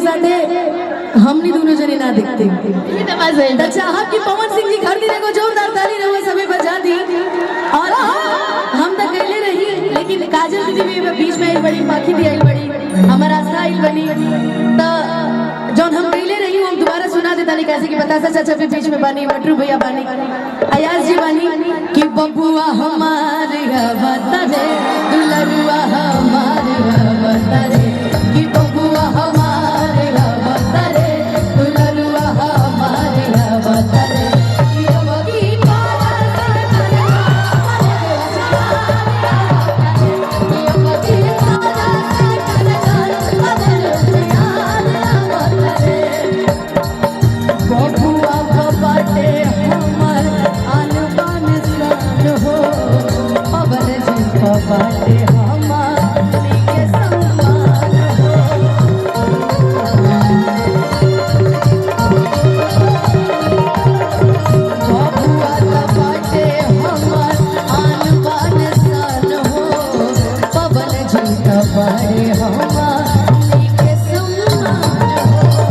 साथे हमनी दोनों जने ना दिखते। चाह कि पवन सिंह जी घर दिने को जोरदार ताली रहो सभी बजा दी। और हम तो कहले रही, लेकिन काजल दीदी भी बीच में आई बड़ी, पाखी दी आई बड़ी, हमारा आस्था आई बनी, तो जौन हम कहले रही हम दोबारा सुना देता नहीं कैसे कि बतासा चाचा भी बीच में बानी, मटरू भैया बानी, अयाज जी बानी कि बबुआ हमारे बतरे दुलरुआ हमारे बतरे कि बबुआ हमारे बतरे दुलरुआ हमारे बतरे कि अबकी बबुआ बाटे हमर अनबन सन हो पवन जी बाटे हमर के सम्मान हो। बबुआ बाटे हमर अनबन सन हो पवन जी बाटे हमर के सम्मान हो।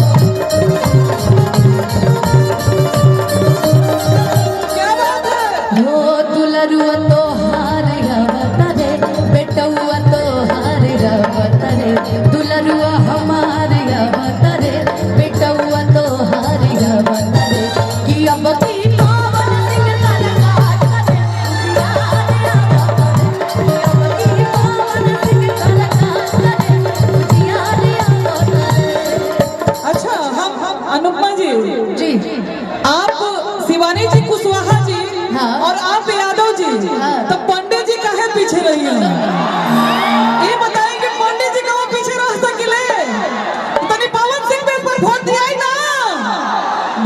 दुलरुआ तो हार गवतरे बेटुआ तो हार गवतरे दुलरुआ हमार गवतरे बेटुआ तो हार गवतरे कि अब की पवन सिंह कलकार करे कि अब की पवन सिंह कलकार करे जियारे आवतरे। अच्छा, हम अनुपमा जी जी आप शिवानी जी कुशवाहा जी हाँ। और आप यादव जी हाँ। तो पंडित जी काहे पीछे रही हैं? ये बताएं कि पंडित जी कहाँ पीछे रह सकिले? तनी पवन सिंह पे पर वोट दिया ही ना।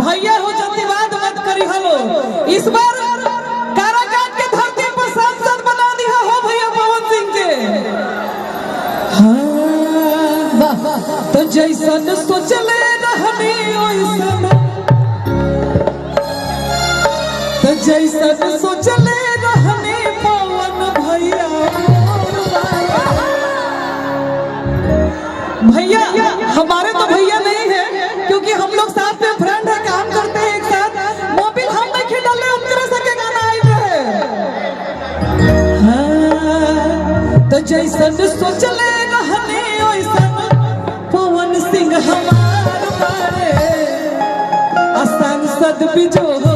भैया हो जातिवाद मत करी हलो। इस बार काराकाट के धरती पर सांसद बना दिया हो भैया पवन सिंह के। हाँ, तो जैसन सोचले रहनी ओइसन, तो जैसन सोचले रहनी पवन भैया भैया हमारे तो भैया नहीं है, क्योंकि हम लोग साथ में फ्रेंड है, काम करते हैं एक साथ। मोबिल हम नहीं खिलाले उनके सके गाना आई रहे। हाँ, तो जैसन सोचले रहनी ओइसन पवन सिंह हमार बारे सांसद बिजोड़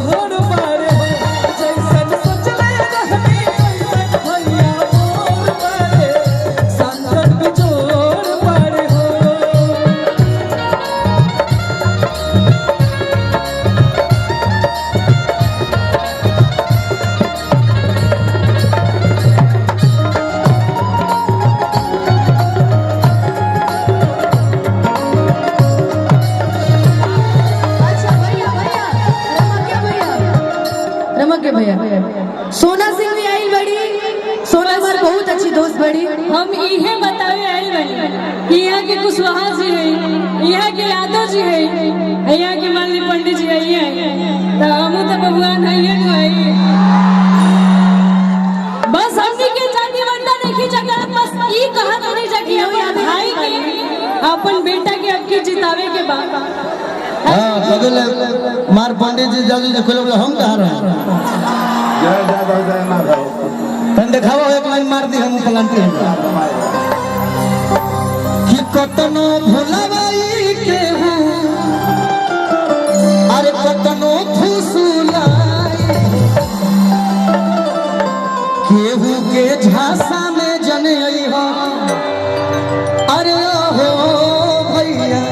बारे जैसन सोचले रहनी ओइसन भैया मोर बारे सांसद बिजोड़ बारे हो। अच्छा भैया भैया रमक भैया सोना सिंह भी आई बड़ी, सोना हमार बहुत अच्छी दोस्त बड़ी। हम इहे बतावे आइल बानी कि यहाँ के कुशवाहा जी है, यहाँ के यादव जी है, यहाँ के मानली पंडित जी है, तो हमू तो भगवान है बस हमनी के जाति वंडा नहीं जगह बस ई कहा नहीं जाके भाई के अपन बेटा के अब के जितावे के बाद हाँ कदले मार पंडित जी जल्दी देखो लोग हम कहा रहे तन दिखाओ एक लाइन मार दी हम पलंटी हैं कि कतनो भुलवाई के हूँ अरे कतनो फुसुलाई केहू के झांसा में जने आई हो अरे हो भैया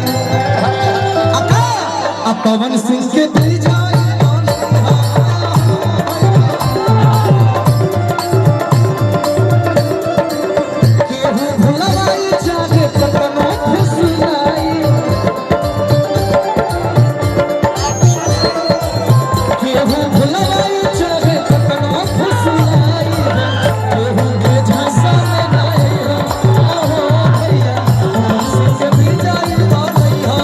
पवन सिंह के दिल जाए केहू भुलवाई जागे कतनो फुसलाई केहू भुलवाई जागे कतनो फुसलाई केहू के झांसा में नहीं हो भैया पवन सिंह के दिल जाए हो भैया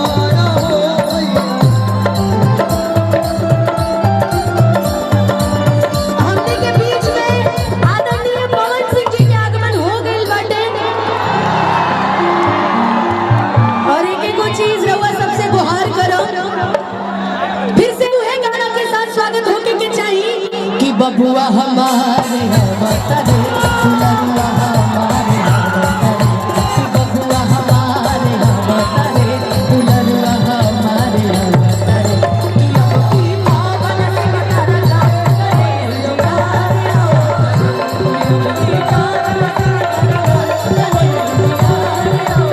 बबुआ हमारे अवतरे दुलरुआ हमारे अवतरे कि बबुआ हमारे अवतरे दुलरुआ हमारे अवतरे कि अब की पावन सिंह तारा गाए करे लुगारे आओ कि पावन सिंह तारा गाए करे लुगारे आओ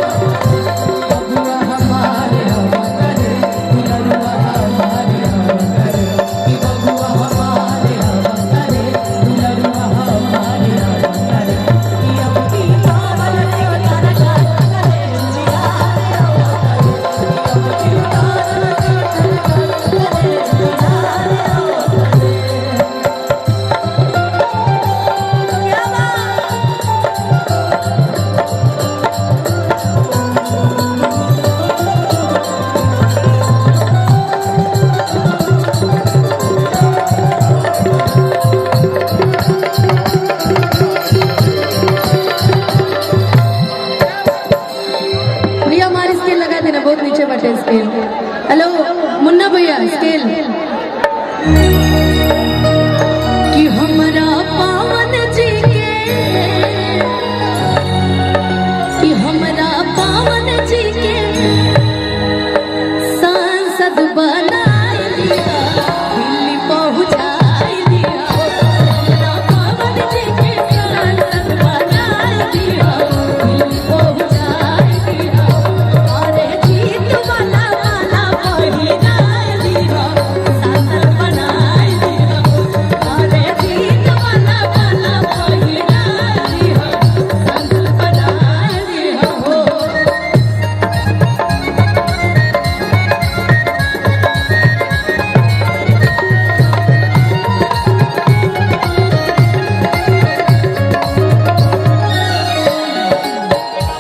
बबुआ हमारे अवतरे दुलरुआ हमारे अवतरे कि बबुआ हमारे अवतरे दुलरुआ हमारे अवतरे कि अब की पावन सिंह तारा गाए करे लुगारे आओ कि अब की पावन सिंह तारा गाए करे लुगारे आओ क्या बात भैया हमारी स्केल लगा देना बहुत नीचे बटे स्केल हेलो मुन्ना भैया स्केल कि हमारा पावन जी के कि हमारा पावन जी के सांसद बनाए दिया दिल्ली पहुंचाए दिया हमारा पावन जी के सांसद बनाए दिया दिल्ली पहुंचाए दिया अरे जीत वाला वाला पहिराए दिया सांसद बनाए दिया अरे जीत वाला वाला पहिराए दिया सांसद बनाए दिया हो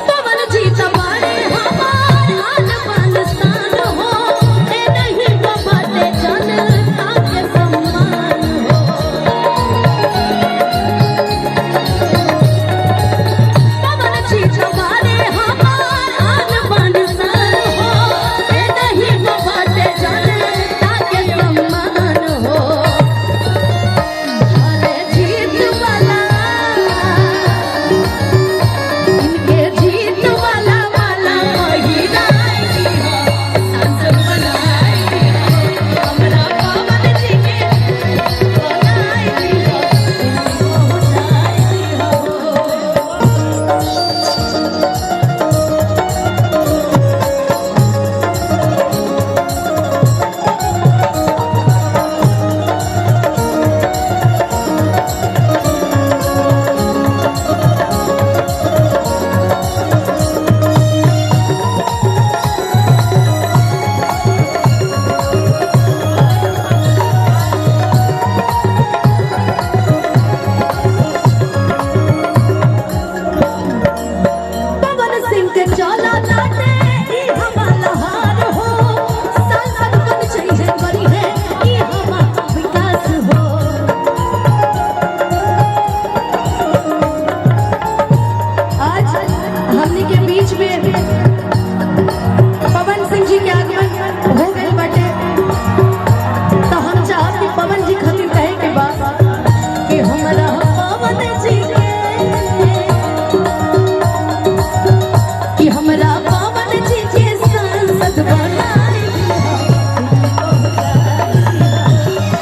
पवन जी तबारे हमार आन बान स्थान हो ए नहीं बाटे जनता के सम्मान हो पवन जी तबारे हमार आन बान स्थान हो ए नहीं बाटे जनता के सम्मान हो अरे जीत वाला इनके जीत वाला वाला पहिराए दिया सांसद बनाए दिया हमारा पावन जी के बनाए दिया पहुंचाए दिया पवन सिंह के चला लाटे ई हमारा हार हो सांसद बन चाहिए बनी है ई हमारा विकास हो आज हमने के बीच में पवन सिंह जी के आगमन हो गए बटे तो हम चाहत कि पवन जी खातिर कहे के बाद कि हमारा पवन जी के कि हमारा पावन जी के सांसद बनाए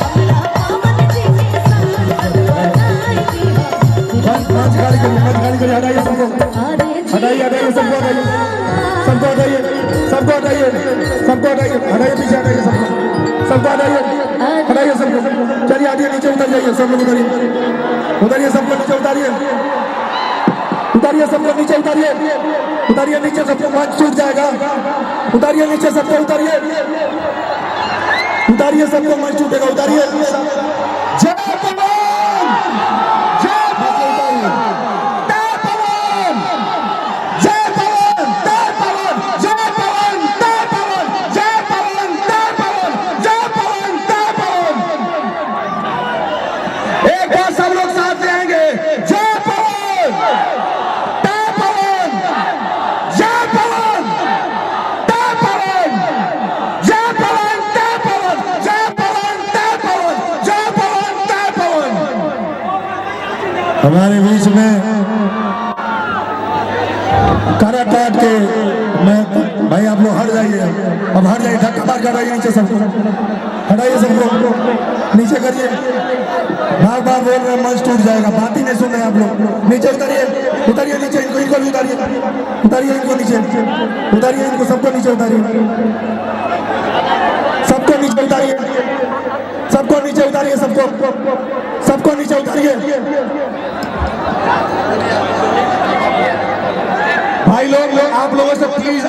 हमारा पावन जी के सांसद बनाए पांच गाड़ी करिए हटाइए सबको हटाइए हटाइए सबको हटाइए सबको हटाइए सबको हटाइए हटाइए पीछे हटाइए सबको हटाइए हटाइए सबको चलिए आगे नीचे उतर जाइए सब लोग उतरिए सब लोग नीचे उतारिए उतारिए सब लोग नीचे उतारिए नीचे सबको मंच छूट जाएगा उतारिए नीचे सबको उतारिए सबको मंच छूटेगा उतारिए जय पवन जय पवन जय पवन जय पवन जय पवन जय पवन जय पवन जय पवन जय पवन जय पवन एक बार सब लोग साथ रहेंगे जय पवन जय पवन जय पवन जय पवन जय पवन जय पवन जय पवन जय पवन जय पवन हमारे बीच में कारा काट के मैं भाई आप लोग हट जाइए, अब हट जाइए, धक्का मार कर रही नीचे सबको, हटाइए सबको, नीचे करिए, बार बार बोल रहे मंच टूट जाएगा, बात ही नहीं सुन रहे आप लोग, नीचे उतारिए, उतारिए नीचे, इनको भी उतारिए, उतारिए इनको नीचे, उतारिए इनको, सबको नीचे उतारिए, सबको नीचे उतारिए, सबको नीचे उतारिए, सबको नीचे उतारिए। भाई लोग आप लोगों से प्लीज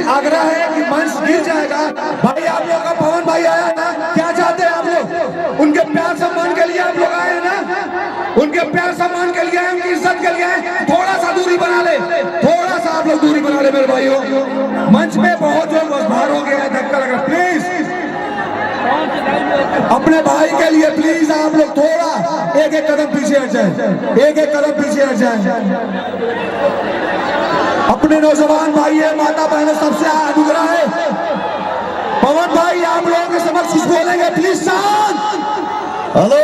आग्रह है कि मंच गिर जाएगा। भाई आप लोगों का पवन भाई आया ना, क्या चाहते हैं आप लोग? उनके प्यार सम्मान के लिए आप लोग आए हैं ना, उनके प्यार सम्मान के लिए, उनकी इज्जत के लिए थोड़ा सा दूरी बना ले, थोड़ा सा आप लोग दूरी बना ले मेरे भाइयों। मंच में बहुत जो भार हो गया है, धक्का लग रहा, प्लीज अपने भाई के लिए प्लीज आप लोग थोड़ा एक कदम पीछे हट जाए, एक कदम पीछे हट जाए। अपने नौजवान भाई है, माता बहनों सबसे अनुग्रह है, पवन भाई आप लोगों के समक्ष कुछ बोलेंगे, प्लीज शांत। हेलो,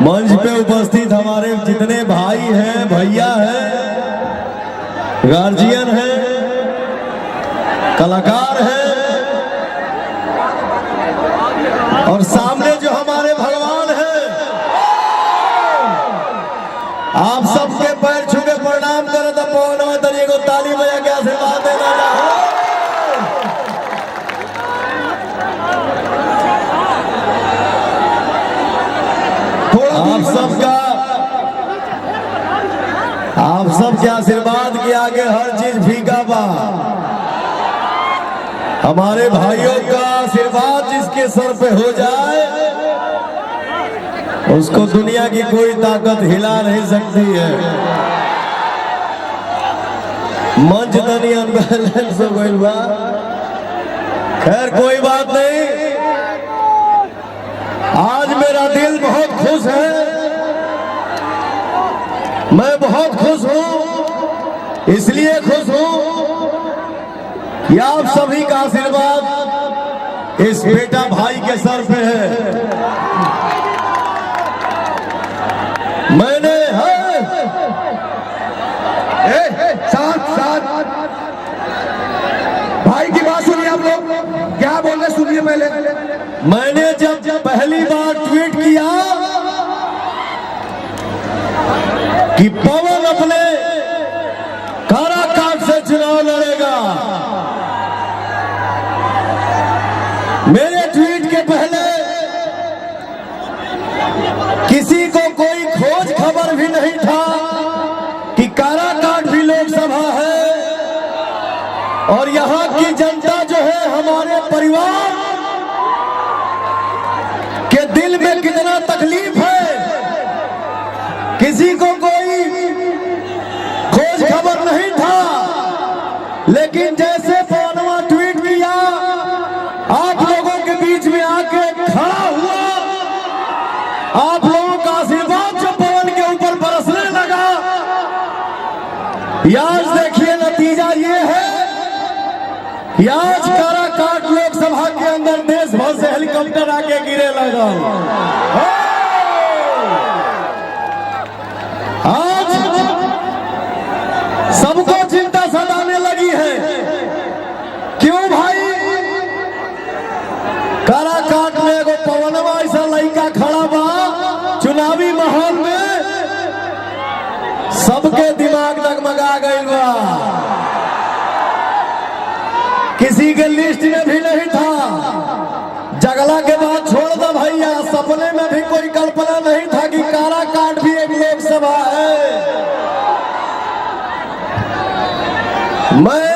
मंच पे उपस्थित हमारे जितने भाई हैं, भैया हैं, गार्जियन हैं, कलाकार हैं, और सामने जो हमारे भगवान हैं, आप सबके पैर छू के प्रणाम करें तो पवन तरीके को ताली बजा के आशीर्वाद देना चाहूं। आप सबके आशीर्वाद के आगे हर चीज फीका बा। हमारे भाइयों का आशीर्वाद जिसके सर पे हो जाए उसको दुनिया की कोई ताकत हिला नहीं सकती है। मंच तनी अनबैलेंस हो गइल बा, खैर कोई बात नहीं। आज मेरा दिल बहुत खुश है, मैं बहुत खुश हूं, इसलिए खुश हूं कि आप सभी का आशीर्वाद इस बेटा भाई के सर पे है। मैंने साथ भाई की बात सुनिए, आप लोग क्या बोल रहे सुनिए पहले। मैंने जब पहली बार ट्वीट किया कि पवन अपने काराकाट से चुनाव लड़ेगा, मेरे ट्वीट के पहले किसी को कोई खोज खबर भी नहीं था कि काराकाट भी लोकसभा है और यहाँ की जनता जो है हमारे परिवार के दिल में कितना तकलीफ है, किसी को कोई खोज खबर नहीं था। लेकिन जैसे पवनवा ट्वीट किया, आप लोगों के बीच में आके खड़ा हुआ, आप लोगों का आशीर्वाद जो पवन के ऊपर बरसने लगा, आज देखिए नतीजा ये है कि आज काराकाट लोकसभा के अंदर देश भर से हेलीकॉप्टर आके गिरे लगा। आज सबको चिंता सताने लगी है, क्यों भाई? काराकाट में एगो पवनवा ऐसा लड़का खड़ा बा, चुनावी माहौल में सबके दिमाग डगमगा गइल बा, किसी के लिस्ट में भी नहीं था। जगला के बाद छोड़ दो भैया, सपने में भी कोई कल्पना नहीं था कि काराकाट भी एक लोकसभा है। मैं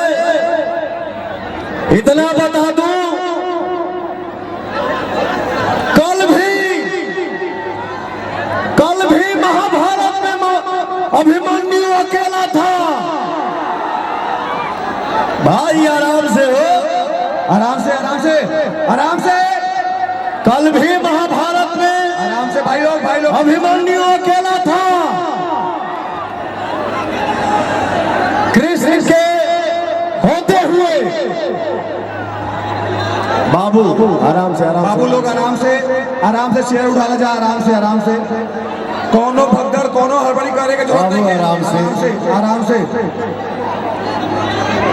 इतना बता दूं, कल भी महाभारत में अभिमन्यु अकेला था। भाई आराम से हो, आराम से आराम से आराम से। कल भी महाभारत में आराम से भाई लोग अभिमन्यु अकेला था। कृष्ण के होते हुए बाबू आराम से आराम बाबू लोग आराम से चेयर उठाना जा, आराम से कोनो भगदड़ कोनो हड़बड़ी करे के जरूरत नहीं है।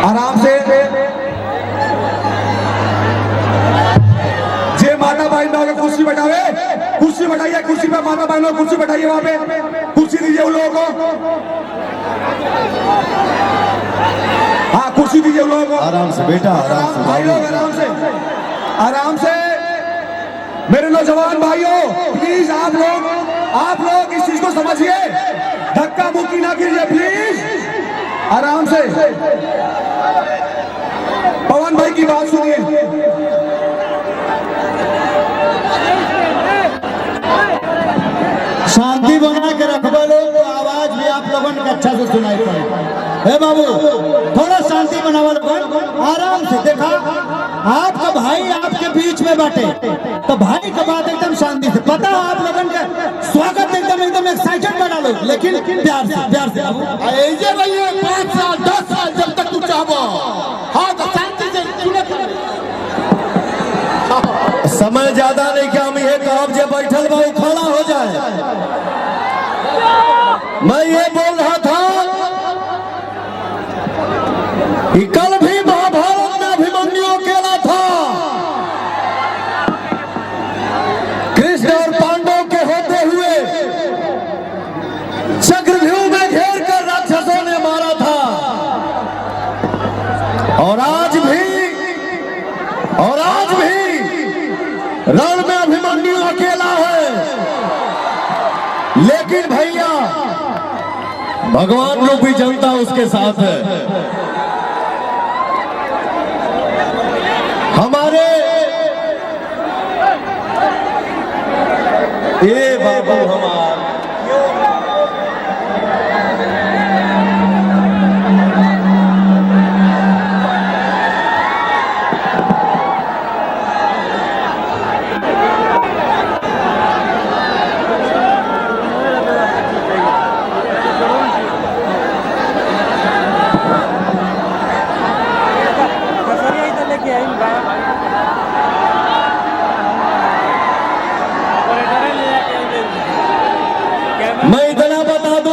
आराम से जे माता बहन लोग कुर्सी बैठावे, कुर्सी बैठाइए, कुर्सी पे माता बहन लोग कुर्सी बैठाइए, वहां पे कुर्सी दीजिए उन लोगों को। हाँ कुर्सी दीजिए उन लोगों को। आराम से बेटा, आराम से भाई लोग आराम से मेरे नौजवान भाइयों प्लीज आप लोग इस चीज को समझिए, धक्का मुक्की ना कीजिए प्लीज, आराम से। पवन भाई की बात सुनिए। शांति बना के रखबो लोग, तो आवाज भी आप लोगों को अच्छा से सुनाई पड़े। हे बाबू थोड़ा शांति बनावा लोगन, आराम से। देखा आपका भाई आपके बीच में बैठे तो भाई का बात एकदम शांति से। पता है आप लोगन का स्वागत एकदम एक्साइटेड बना लो, लेकिन प्यार से ऐसे भैया 5 साल 10 साल जब तक तू चाहो, हाँ तो शांति से। समय ज्यादा नहीं कि हम ये कहब जे बैठल बा खड़ा हो जाए। मैं ये बोल रहा था कि कल भी महाभारत में अभिमन्यु अकेला था, कृष्ण और पांडव के होते हुए चक्रव्यूह में घेर कर राक्षसों ने मारा था। और आज भी रण में अभिमन्यु अकेला है। लेकिन भैया भगवान रूपी जनता उसके साथ है। हमारे ये बाबू हमारे मैं इतना बता दूं,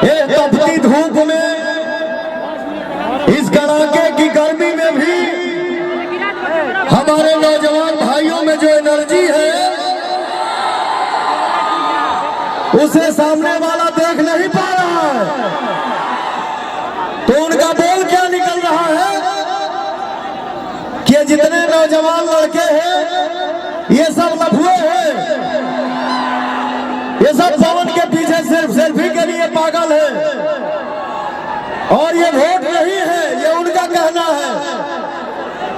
ये तपती धूप में, इस कड़ाके की गर्मी में भी हमारे नौजवान भाइयों में जो एनर्जी है उसे सामने वाला देख नहीं पा रहा है। तो उनका बोल क्या निकल रहा है कि जितने नौजवान लड़के हैं ये सब लफुए हैं, ये सब पवन के पीछे सिर्फ सेल्फी के लिए पागल है, और ये वोट नहीं है, ये उनका कहना है।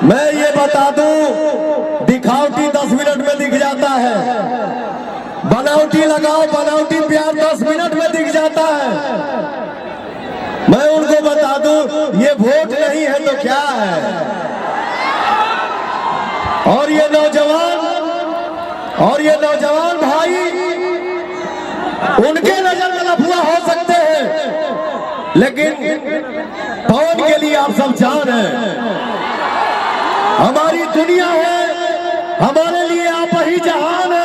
मैं ये बता दूं, दिखावटी 10 मिनट में दिख जाता है, बनावटी लगाओ बनावटी प्यार 10 मिनट में दिख जाता है। मैं उनको बता दूं, ये वोट नहीं है तो क्या है। और ये नौजवान भाई उनके नजर में लफुआ हो सकते हैं, लेकिन पवन के लिए आप सब जान है, हमारी दुनिया है, हमारे लिए आप ही जहान है।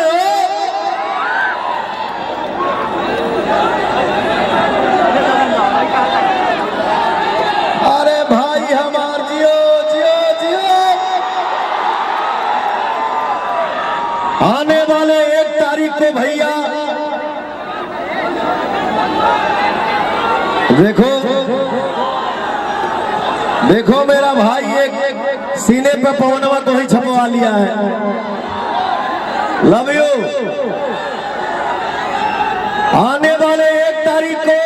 अरे भाई हमार जियो जियो जियो। आने वाले 1 तारीख को भैया देखो मेरा भाई एक सीने पे पवनवा को ही छपवा लिया है। Love you. आने वाले 1 तारीख को